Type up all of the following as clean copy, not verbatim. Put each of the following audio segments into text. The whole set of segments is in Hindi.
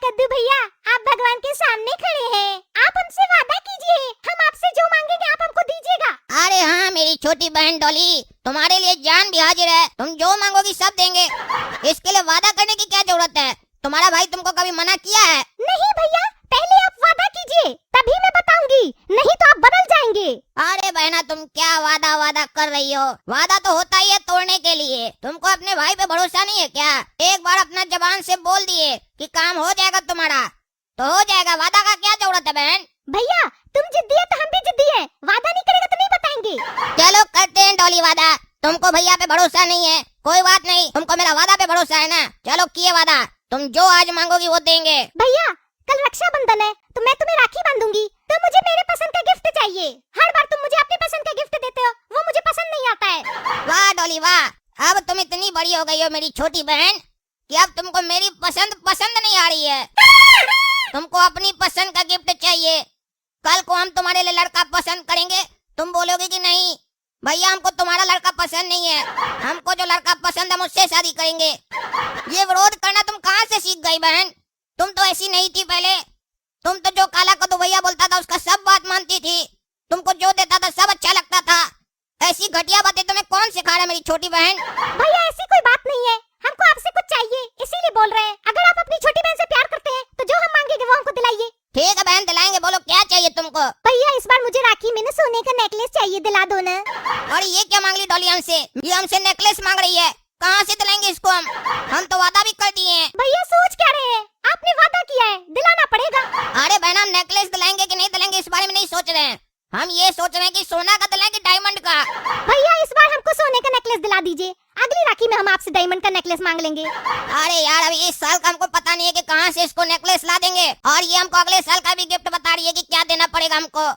कद्दू भैया, आप भगवान के सामने खड़े हैं, आप हमसे वादा कीजिए, हम आपसे जो मांगेंगे आप हमको दीजिएगा। अरे हाँ मेरी छोटी बहन डॉली, तुम्हारे लिए जान भी हाजिर है, तुम जो मांगोगी सब देंगे। इसके लिए वादा करने की क्या जरूरत है? तुम्हारा भाई तुमको कभी मना किया है? नहीं भैया, पहले आप वादा कीजिए, तभी मैं बताऊंगी, नहीं तो आप बदल जाएंगे। अरे बहना, तुम क्या वादा कर रही हो? वादा तो होता ही है तोड़ने के लिए। तुमको अपने भाई पे भरोसा नहीं है क्या? एक बार अपना जबान से बोल दिए कि काम हो जाएगा तुम्हारा, तो हो जाएगा। वादा का क्या जरूरत है बहन? भैया तुम जिद्दी है तो हम भी जिद्दी है, वादा नहीं करेगा तो नहीं बताएंगे। चलो करते हैं डॉली वादा। तुमको भैया पे भरोसा नहीं है, कोई बात नहीं, तुमको मेरा वादा पे भरोसा है ना। चलो किए वादा, तुम जो आज मांगोगी वो देंगे। भैया कल रक्षाबंधन है तो मैं तुम्हें राखी बांधूंगी, तो मुझे मेरे पसंद का गिफ्ट चाहिए। हर बार तुम मुझे अपनी पसंद का गिफ्ट देते हो, वो मुझे पसंद नहीं आता है। वाह डॉली वाह, अब तुम इतनी बड़ी हो गई हो मेरी छोटी बहन कि अब तुमको मेरी पसंद नहीं आ रही है। तुमको अपनी पसंद का गिफ्ट चाहिए। कल को हम तुम्हारे लिए लड़का पसंद करेंगे, तुम बोलोगे कि नहीं भैया हमको तुम्हारा लड़का पसंद नहीं है, हमको जो लड़का पसंद है मुझसे शादी करेंगे। ये विरोध करना तुम कहाँ से सीख गई बहन? तुम तो ऐसी नहीं थी पहले। तुम तो जो काला कद्दू भैया बोलता था उसका सब बात मानती थी, तुमको जो देता था सब अच्छा लगता था। ऐसी घटिया बातें तुम्हें कौन सिखा रहा है मेरी छोटी बहन? भैया ऐसी कोई बात नहीं है, हमको आपसे कुछ चाहिए इसीलिए बोल रहे हैं। अगर आप अपनी छोटी बहन से प्यार करते हैं तो जो हम मांगेंगे वो हमको दिलाइए। ठीक है बहन दिलाएंगे, बोलो क्या चाहिए तुमको? भैया इस बार मुझे राखी में ना सोने का नेकलेस चाहिए, दिला दो ना। और ये क्या मांग ली डॉली हमसे? ये हमसे नेकलेस मांग रही है, कहाँ से दिलाएंगे इसको हम तो वादा भी कर दिए हैं। भैया सोच क्या रहे हैं, आपने वादा किया है, दिलाना पड़ेगा। अरे बहन हम नेकलेस दिलाएंगे कि नहीं दिलाएंगे इस बारे में नहीं सोच रहे हैं, हम ये सोच रहे हैं कि सोना का दिलाएंगे डायमंड का। भैया इस बार हमको सोने का नेकलेस दिला दीजिए, अगली राखी में हम आपसे डायमंड का नेकलेस मांग लेंगे। अरे यार अभी इस साल का हमको पता नहीं है कि कहाँ से इसको नेकलेस ला देंगे, और ये हमको अगले साल का भी गिफ्ट बता रही है कि क्या देना पड़ेगा हमको।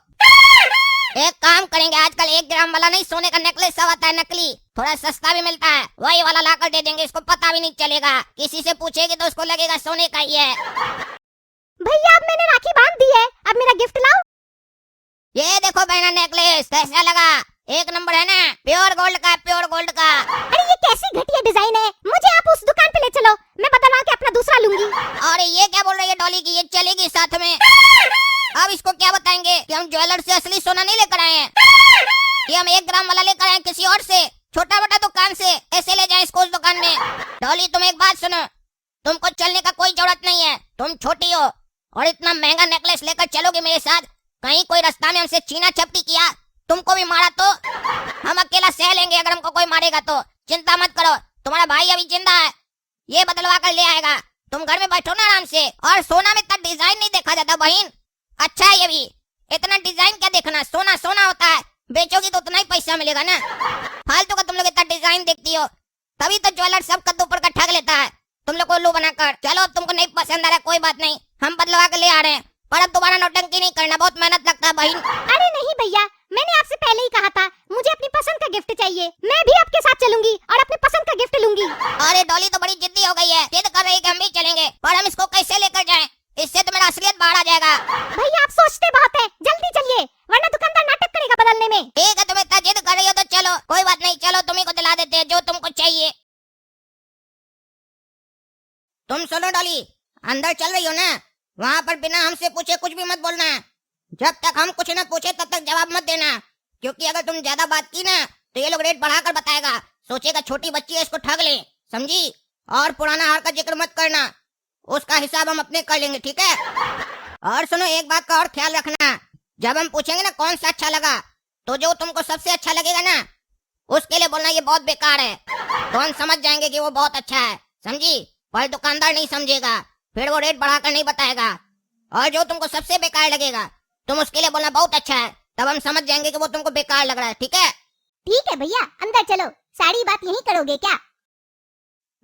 एक काम करेंगे, आजकल 1 ग्राम वाला नहीं सोने का नेकलेस सब आता है नकली, थोड़ा सस्ता भी मिलता है, वही वाला लाकर दे देंगे, इसको पता भी नहीं चलेगा। किसी से पूछेगी तो उसको लगेगा सोने का ही है। भैया अब मैंने राखी बांध दी है, अब मेरा गिफ्ट लाओ। ये देखो बहना नेकलेस कैसा लगा? एक नंबर है ना, प्योर गोल्ड का, प्योर गोल्ड का। अरे ये कैसी घटिया डिजाइन है, मुझे आप उस दुकान पे ले चलो, मैं बदलवा के अपना दूसरा लूंगी। और ये क्या बोल रही है डॉली की ये चलेगी साथ में? अब इसको क्या बताएंगे कि हम ज्वेलर से असली सोना नहीं लेकर आए हैं, कि हम 1 ग्राम वाला लेकर आए किसी और से, छोटा मोटा दुकान से, ऐसे ले जाए इसको उस दुकान में। डॉली तुम एक बात सुनो, तुमको चलने का कोई जरूरत नहीं है, तुम छोटी हो और इतना महंगा नेकलेस लेकर चलोगे मेरे साथ, कहीं कोई रास्ता में हमसे छीना झपटी किया, तुमको भी मारा तो हम अकेला सह लेंगे, अगर हमको कोई मारेगा तो। चिंता मत करो, तुम्हारा भाई अभी जिंदा है, ये बदलवा कर ले आएगा। तुम घर में बैठो ना आराम से। और सोना में इतना डिजाइन नहीं देखा जाता बहन, अच्छा है ये भी, इतना डिजाइन क्या देखना, सोना सोना होता है, बेचोगी तो उतना ही पैसा मिलेगा ना। फालतू का तुम लोग इतना डिजाइन देखती हो, तभी तो ज्वेलर सब कद्दू पर का ठग लेता है तुम लोग को उल्लू बनाकर। चलो तुमको नहीं पसंद आ रहा कोई बात नहीं, हम बदलवा के ले आ रहे हैं, पर अब दोबारा नौटंकी नहीं करना, बहुत मेहनत लगता है बहन। अरे नहीं भैया, मैंने आपसे पहले ही कहा था मुझे अपनी पसंद का गिफ्ट चाहिए, मैं भी आपके साथ चलूंगी और अपनी पसंद का गिफ्ट लूंगी। अरे डॉली तो बड़ी जिद्दी हो गई है, जिद कर रही है कि हम भी चलेंगे, पर हम इसको कैसे लेकर जाएं? इससे तो मेरा असलियत बाहर आ जाएगा। भैया आप सोचते बहुत है, जल्दी चलिए वरना दुकानदार नाटक करेगा बदलने में। ठीक है तुम इतना जिद कर रही हो तो चलो, कोई बात नहीं, चलो तुम्ही को दिला देते हैं जो तुमको चाहिए। तुम सुनो डॉली, अंदर चल रही हो ना, वहाँ पर बिना हमसे पूछे कुछ भी मत बोलना, जब तक हम कुछ न पूछे तब तक जवाब मत देना, क्योंकि अगर तुम ज्यादा बात की ना तो ये लोग रेट बढ़ाकर बताएगा, सोचेगा छोटी बच्ची है इसको ठग ले, समझी? और पुराना हार का जिक्र मत करना, उसका हिसाब हम अपने कर लेंगे, ठीक है? और सुनो एक बात का और ख्याल रखना, जब हम पूछेंगे ना कौन सा अच्छा लगा, तो जो तुमको सबसे अच्छा लगेगा ना उसके लिए बोलना ये बहुत बेकार है, तो हम समझ जाएंगे कि वो बहुत अच्छा है, समझी? पर दुकानदार नहीं समझेगा, फिर वो रेट बढ़ाकर नहीं बताएगा, और जो तुमको सबसे बेकार लगेगा तुम उसके लिए बोलना बहुत अच्छा है, तब हम समझ जाएंगे कि वो तुमको बेकार लग रहा है, ठीक है? ठीक है भैया, अंदर चलो, सारी बात यही करोगे क्या?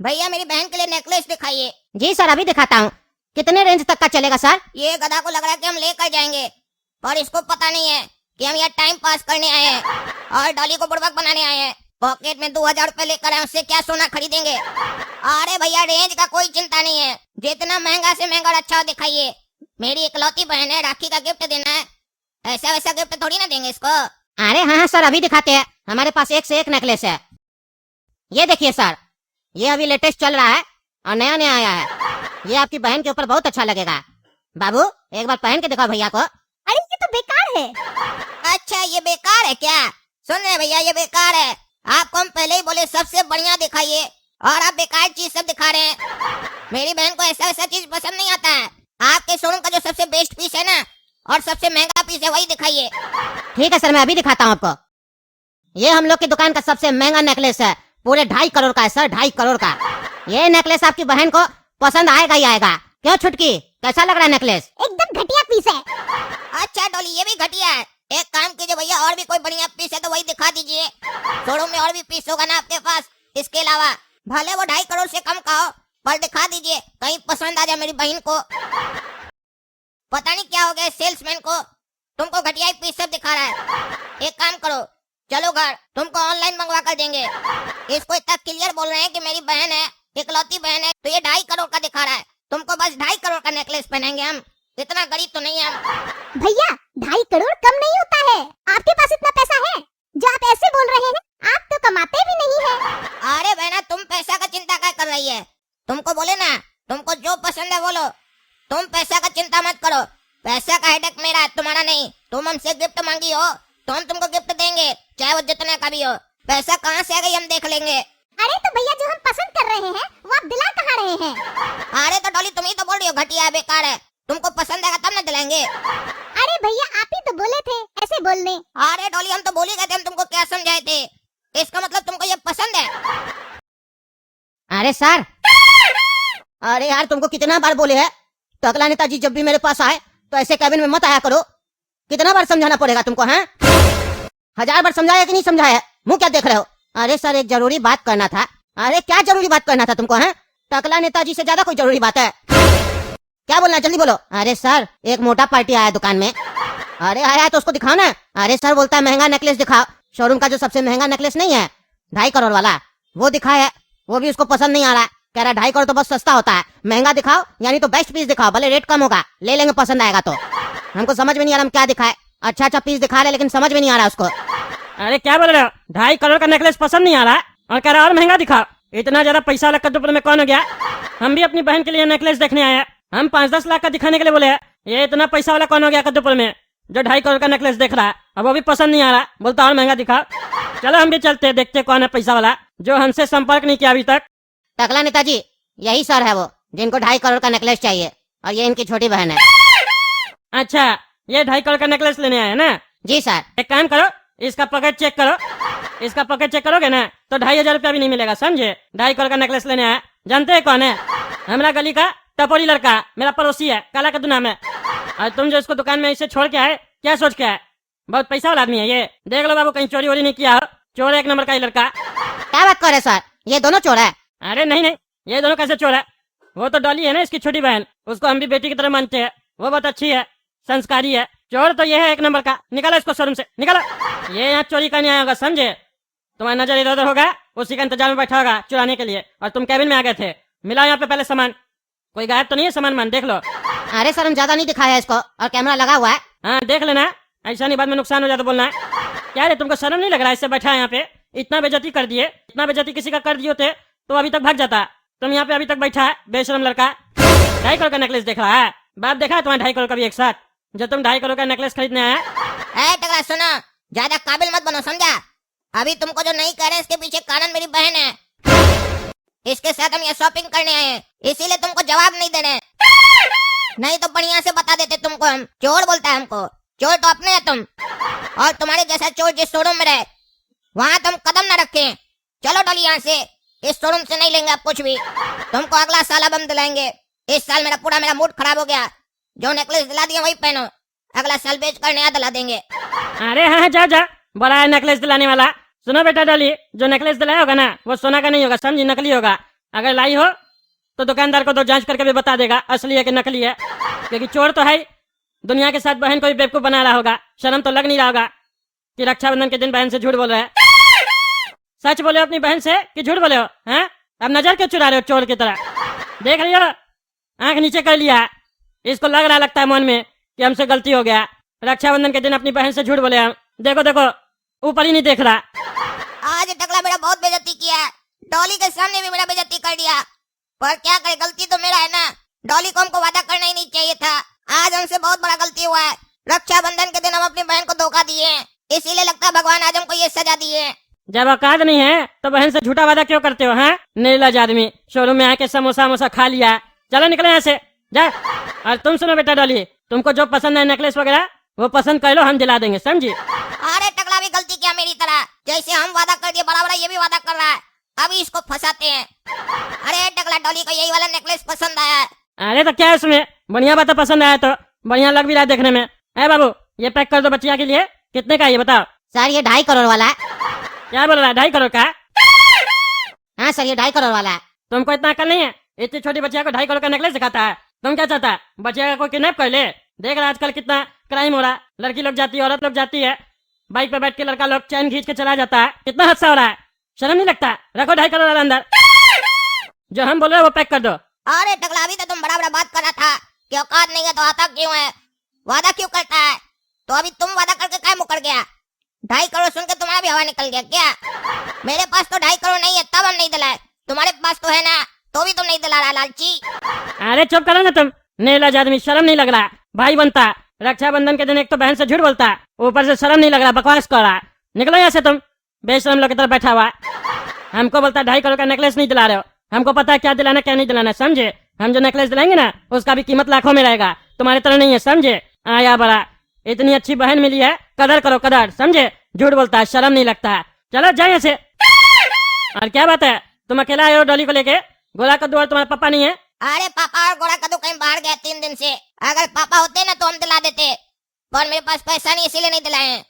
भैया मेरी बहन के लिए नेकलेस दिखाइए। जी सर अभी दिखाता हूँ, कितने रेंज तक का चलेगा सर? ये गधा को लग रहा है कि हम लेकर जाएंगे, पर इसको पता नहीं है कि हम यहाँ टाइम पास करने आए हैं और डॉली को बुड़बक बनाने आए हैं। पॉकेट में 2000 रुपए लेकर आए, उससे क्या सोना खरीदेंगे? अरे भैया रेंज का कोई चिंता नहीं है, जितना महंगा से महंगा और अच्छा दिखाइए, मेरी इकलौती बहन है, राखी का गिफ्ट देना है, ऐसा वैसा गिफ्ट थोड़ी ना देंगे इसको। अरे हाँ सर अभी दिखाते हैं, हमारे पास एक से एक नेकलेस है। ये देखिए सर, ये अभी लेटेस्ट चल रहा है और नया नया आया है, ये आपकी बहन के ऊपर बहुत अच्छा लगेगा। बाबू एक बार पहन के दिखाओ भैया को। अरे ये तो बेकार है। अच्छा ये बेकार है क्या? सुन रहे भैया, ये बेकार है। आपको हम पहले ही बोले सबसे बढ़िया दिखाइए और आप बेकार चीज सब दिखा रहे हैं। मेरी बहन को ऐसा ऐसा चीज पसंद नहीं आता है। आपके शोरूम का जो सबसे बेस्ट पीस है ना और सबसे महंगा पीस है वही दिखाइए। ठीक है सर, मैं अभी दिखाता हूँ आपको। ये हम लोग की दुकान का सबसे महंगा नेकलेस है, पूरे 2.5 करोड़ का है सर, 2.5 करोड़ का। ये नेकलेस आपकी बहन को पसंद आएगा ही आएगा। क्यों छुटकी, कैसा लग रहा है नेकलेस? एकदम घटिया पीस है। अच्छा डॉली, ये भी घटिया है। एक काम कीजिए भैया, और भी कोई बढ़िया पीस है तो वही दिखा दीजिए। शोरूम में और भी पीस होगा ना आपके पास, इसके अलावा भले वो 2.5 करोड़ से कम का हो, पर दिखा दीजिए, कहीं पसंद आ जाए मेरी बहन को। पता नहीं क्या हो गया सेल्समैन को, तुमको घटिया पीस सब दिखा रहा है। एक काम करो, चलो घर, तुमको ऑनलाइन मंगवा कर देंगे। इसको इतना क्लियर बोल रहे हैं कि मेरी बहन है, इकलौती बहन है, तो ये 2.5 करोड़ का दिखा रहा है। तुमको बस 2.5 करोड़ का नेकलेस पहनाएंगे हम, इतना गरीब तो नहीं है हम। भैया 2.5 करोड़ कम नहीं होता है। आपके पास इतना पैसा है जो आप ऐसे बोल रहे हैं? आप तो कमाते भी नहीं है। अरे बहना, तुम पैसा का चिंता क्या कर रही है? तुमको बोले ना, तुमको जो पसंद है बोलो, तुम पैसा का चिंता मत करो। पैसा का हेडेक मेरा है, तुम्हारा नहीं। तुम हमसे गिफ्ट मांगी हो तो हम तुमको गिफ्ट देंगे, चाहे वो जितने का भी हो। पैसा कहाँ से आ गई हम देख लेंगे। अरे तो भैया जो हम पसंद कर रहे हैं वो आप दिला कहाँ रहे हैं? अरे तो डॉली, तुम ही तो बोल रही हो घटिया है, बेकार है। तुमको पसंद आएगा तब ना दिलाएंगे। अरे भैया आप ही तो बोले थे ऐसे बोलने। अरे डॉली, हम तो बोल ही गए थे, हम तुमको क्या समझाए थे? इसका मतलब तुमको ये पसंद है? अरे सर, अरे यार तुमको कितना बार बोले है, टकला नेताजी जब भी मेरे पास आए तो ऐसे कैबिन में मत आया करो। कितना बार समझाना पड़ेगा तुमको? हैं 1000 बार समझाया कि नहीं समझाया? मुंह क्या देख रहे हो? अरे सर, एक जरूरी बात करना था। अरे क्या जरूरी बात करना था तुमको? हैं टकला नेताजी से ज्यादा कोई जरूरी बात है? क्या बोलना, जल्दी बोलो। अरे सर, एक मोटा पार्टी आया दुकान में। अरे आया तो उसको दिखाओ ना। अरे सर बोलता है महंगा नेकलेस दिखाओ। शोरूम का जो सबसे महंगा नेकलेस नहीं है 2.5 करोड़ वाला, वो दिखाया, वो भी उसको पसंद नहीं आ रहा। कह रहा 2.5 करोड़ तो बहुत सस्ता होता है, महंगा दिखाओ, यानी तो बेस्ट पीस दिखाओ, भले रेट कम होगा, ले लेंगे पसंद आएगा तो। हमको समझ में नहीं आ रहा हम क्या दिखाए। अच्छा पीस दिखा रहे लेकिन समझ में नहीं आ रहा उसको। अरे क्या बोल रहे हो? 2.5 करोड़ का नेकलेस पसंद नहीं आ रहा और कह रहा और महंगा दिखाओ। इतना ज्यादा पैसा वाला कद्दूपुर में कौन हो गया? हम भी अपनी बहन के लिए नेकलेस देखने आए हैं। हम 5-10 लाख का दिखाने के लिए बोले हैं। ये इतना पैसा वाला कौन हो गया कद्दूपुर में जो 2.5 करोड़ का नेकलेस देख रहा है? अब वो भी पसंद नहीं आ रहा, बोलता और महंगा दिखाओ। चलो हम भी चलते, देखते कौन है पैसा वाला जो हमसे संपर्क नहीं किया अभी तक। टकला नेताजी, यही सर है वो जिनको 2.5 करोड़ का नेकलेस चाहिए, और ये इनकी छोटी बहन है। अच्छा, ये 2.5 करोड़ का नेकलेस लेने आए हैं ना? जी सर। एक काम करो, इसका पॉकेट चेक करो। इसका पॉकेट चेक करोगे ना तो 2,500 रुपया भी नहीं मिलेगा, समझे? 2.5 करोड़ का नेकलेस लेने आया। जानते हैं कौन है? हमारा गली का टपोरी लड़का, मेरा पड़ोसी है, काला कद्दू नाम है। और तुम जो इसको दुकान में इसे छोड़ के आए, क्या सोच के आए? बहुत पैसा वाला आदमी है ये। देख लो बाबू, कहीं चोरी वोरी नहीं किया हो। चोर एक नंबर का ही लड़का। क्या बात कर रहे सर, ये दोनों चोर है? अरे नहीं, ये दोनों कैसे चोर है? वो तो डॉली है ना इसकी छोटी बहन, उसको हम भी बेटी की तरह मानते हैं। वो बहुत अच्छी है, संस्कारी है। चोर तो ये है एक नंबर का। निकालो इसको शोरूम से, निकालो। ये यहाँ चोरी करने आया होगा, समझे? तुम्हारा नजर इधर उधर होगा, उसी का इंतजार में बैठा होगा चुराने के लिए, और तुम कैबिन में आ गए थे। मिला यहाँ पे पहले सामान, कोई गायब तो नहीं है सामान? मान देख लो। अरे सर, हम ज्यादा नहीं दिखाया इसको, और कैमरा लगा हुआ है। हाँ देख लेना, ऐसा नहीं बाद में नुकसान हो जाता बोलना है। क्या रे, तुमको शर्म नहीं लग रहा? इससे बैठा है यहाँ पे, इतना बेइज्जती कर दिए। इतना बेइज्जती किसी का कर दिए होते तो अभी तक भाग जाता। तुम यहाँ पे अभी तक बैठा है, बेशरम लड़का। 2.5 करोड़ का नेकलेस देख रहा है? बाप देखा है तुम्हारा 2.5 करोड़ का भी एक साथ, जो तुम 2.5 करोड़ का नेकलेस खरीदने आया? टकला सुनो, ज्यादा काबिल मत बनो, समझा? अभी तुमको जो नहीं कह रहे इसके पीछे कारण मेरी बहन है। इसके साथ हम ये शॉपिंग करने आए हैं, इसीलिए तुमको जवाब नहीं दे रहे। नहीं तो बढ़िया से बता देते तुमको। हम चोर बोलता है हमको, चोर तो अपने है तुम। और तुम्हारे जैसा चोर जिस शोरूम में रहे वहाँ तुम कदम न रखे। चलो डॉली यहाँ से, इस शोरूम से नहीं लेंगे आप कुछ भी। तुमको अगला साल अब हम दिलाएंगे। इस साल मेरा मूड खराब हो गया। जो नेकलेस दिला दिया वही पहनो, अगला साल बेच कर नया दिला देंगे। अरे हाँ जा, बड़ा है नेकलेस दिलाने वाला। सुनो बेटा डॉली, जो नेकलेस दिलाया होगा ना वो सोना का नहीं होगा, समझी? नकली होगा। अगर लाई हो तो दुकानदार को तो जांच करके भी बता देगा असली है कि नकली है, क्योंकि चोर तो है। दुनिया के साथ बहन को भी बेवकूफ बना रहा होगा। शर्म तो लग नहीं रहा होगा कि रक्षाबंधन के दिन बहन से झूठ बोल रहे हैं। सच बोले अपनी बहन से कि झूठ बोले हो? हैं अब नजर क्यों चुरा रहे हो चोर की तरह? देख रही हो, आंख नीचे कर लिया। इसको लगता है मन में कि हमसे गलती हो गया। रक्षाबंधन के दिन अपनी बहन से झूठ बोले हम। देखो ऊपर ही नहीं देख रहा। आज टकला मेरा बहुत बेइज्जती किया है, डॉली के सामने भी मेरा बेइज्जती कर दिया। पर क्या करे, गलती तो मेरा है ना। डॉली को हमको वादा करना ही नहीं चाहिए था। आज हमसे बहुत बड़ा गलती हुआ है। रक्षाबंधन के दिन हम अपनी बहन को धोखा दिए हैं, इसीलिए लगता है भगवान आज हमको ये सजा दिए हैं। जब औकात नहीं है तो बहन से झूठा वादा क्यों करते हो? हैं निर्लज आदमी, शोरूम में आके समोसा वमोसा खा लिया। चलो निकले यहाँ से, जा। और तुम सुनो बेटा डॉली, तुमको जो पसंद है नेकलेस वगैरह वो पसंद कर लो, हम दिला देंगे, समझी? अरे टकला भी गलती किया मेरी तरह, जैसे हम वादा कर दिए बड़ा बड़ा ये भी वादा कर रहा है। अभी इसको फंसाते हैं। अरे टकला, डॉली को यही वाला नेकलेस पसंद आया है। अरे तो क्या है उसमें, बढ़िया बात है, पसंद आया तो बढ़िया लग भी रहा है देखने में। है बाबू, ये पैक कर दो बच्चिया के लिए। कितने का है ये बताओ? सर ये 2.5 करोड़ वाला है। क्या बोल रहा है, 2.5 करोड़ का? हाँ सर ये 2.5 करोड़ वाला है। तुमको इतना अकल नहीं है? इतनी छोटी बच्चिया को 2.5 करोड़ का नेकलेस दिखाता है? तुम क्या चाहता है, बच्चिया का कोई किडनैप कर ले? देख रहा आजकल कितना क्राइम हो रहा है। लड़की लोग जाती है, औरत लोग जाती है, बाइक पे बैठ के लड़का लोग चैन खींच के चला जाता है। कितना हादसा हो रहा है, शर्म नहीं लगता? रखो 2.5 करोड़ वाला अंदर। जो हम बोल रहे हैं वो पैक कर दो। अरे टकला, अभी तो तुम बड़ा बड़ा बात कर रहा था कि औकात नहीं है तो आता क्यों है, वादा क्यों करता है? तो अभी तुम वादा करके क्या मुकर गया? 2.5 करोड़ सुन के तुम्हारा भी हवा निकल गया क्या? मेरे पास तो 2.5 करोड़ नहीं है तब हम नहीं दिलाए, तुम्हारे पास तो है ना, तो भी तुम नहीं दिला रहा लालची। अरे चुप करो ना तुम, निर्लज आदमी, शर्म नहीं लग रहा? भाई बनता, रक्षाबंधन के दिन एक तो बहन से झूठ बोलता, ऊपर से शर्म नहीं लग रहा, बकवास कर रहा। निकलो यहाँ से तुम, बेशरम लोग की तरफ बैठा हुआ। हमको बोलता 2.5 करोड़ का नेकलेस नहीं दिला रहे हो। हमको पता है क्या दिलाना क्या नहीं दिलाना, समझे? हम जो नेकलेस दिलाएंगे ना उसका भी कीमत लाखों में रहेगा, तुम्हारी तरह नहीं है, समझे? आया बड़ा, इतनी अच्छी बहन मिली है, कदर करो कदर, समझे? झूठ बोलता है, शर्म नहीं लगता है। चलो जाए यहाँ से। और क्या बात है, तुम अकेला आए हो डॉली को लेके? गोला कद्दू और तुम्हारा पापा नहीं है? अरे पापा और गोरा कद्दू कहीं बाहर गया 3 दिन से। अगर पापा होते ना तो हम दिला देते, पर मेरे पास पैसा नहीं इसीलिए नहीं दिलाए हैं।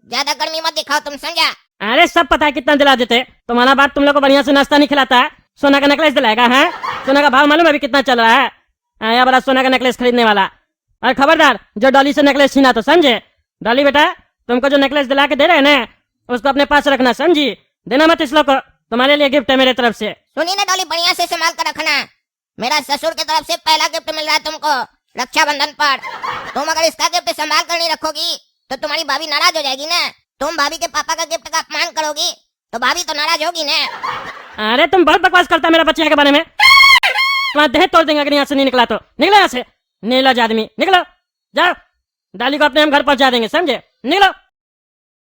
ज्यादा गर्मी मत दिखाओ तुम, समझा? अरे सब पता है कितना दिला देते। तुम्हारा बाप तुम लोग को बढ़िया से नाश्ता नहीं खिलाता है, सोना का नेकलेस दिलाएगा? है सोना का भाव मालूम है अभी कितना चल रहा है? आया बड़ा सोना का नेकलेस खरीदने वाला। और खबरदार जो डॉली से नेकलेस छीना तो, समझे? डॉली बेटा, तुमको जो नेकलेस दिला के दे रहे हैं ना उसको अपने पास रखना, समझी? देना मत इस लोग को, तुम्हारे लिए गिफ्ट है मेरे तरफ से। सुनिए ना डॉली, बढ़िया से संभाल कर रखना। मेरा ससुर की तरफ से पहला गिफ्ट मिल रहा है तुमको रक्षाबंधन पर। तुम अगर इसका गिफ्ट संभाल कर नहीं रखोगी तो तुम्हारी भाभी नाराज हो जाएगी ना। तुम भाभी के पापा का गिफ्ट का अपमान करोगी तो भाभी तो नाराज होगी ना। अरे तुम बहुत बकवास करता है मेरा बच्चे के बारे में। तुम्हारा देह तोड़ देंगे अगर यहाँ से नहीं निकला तो। निकलो यहाँ से, नीलाज आदमी, निकलो, जाओ। डाली को अपने हम घर पहुंचा देंगे, समझे? निकलो।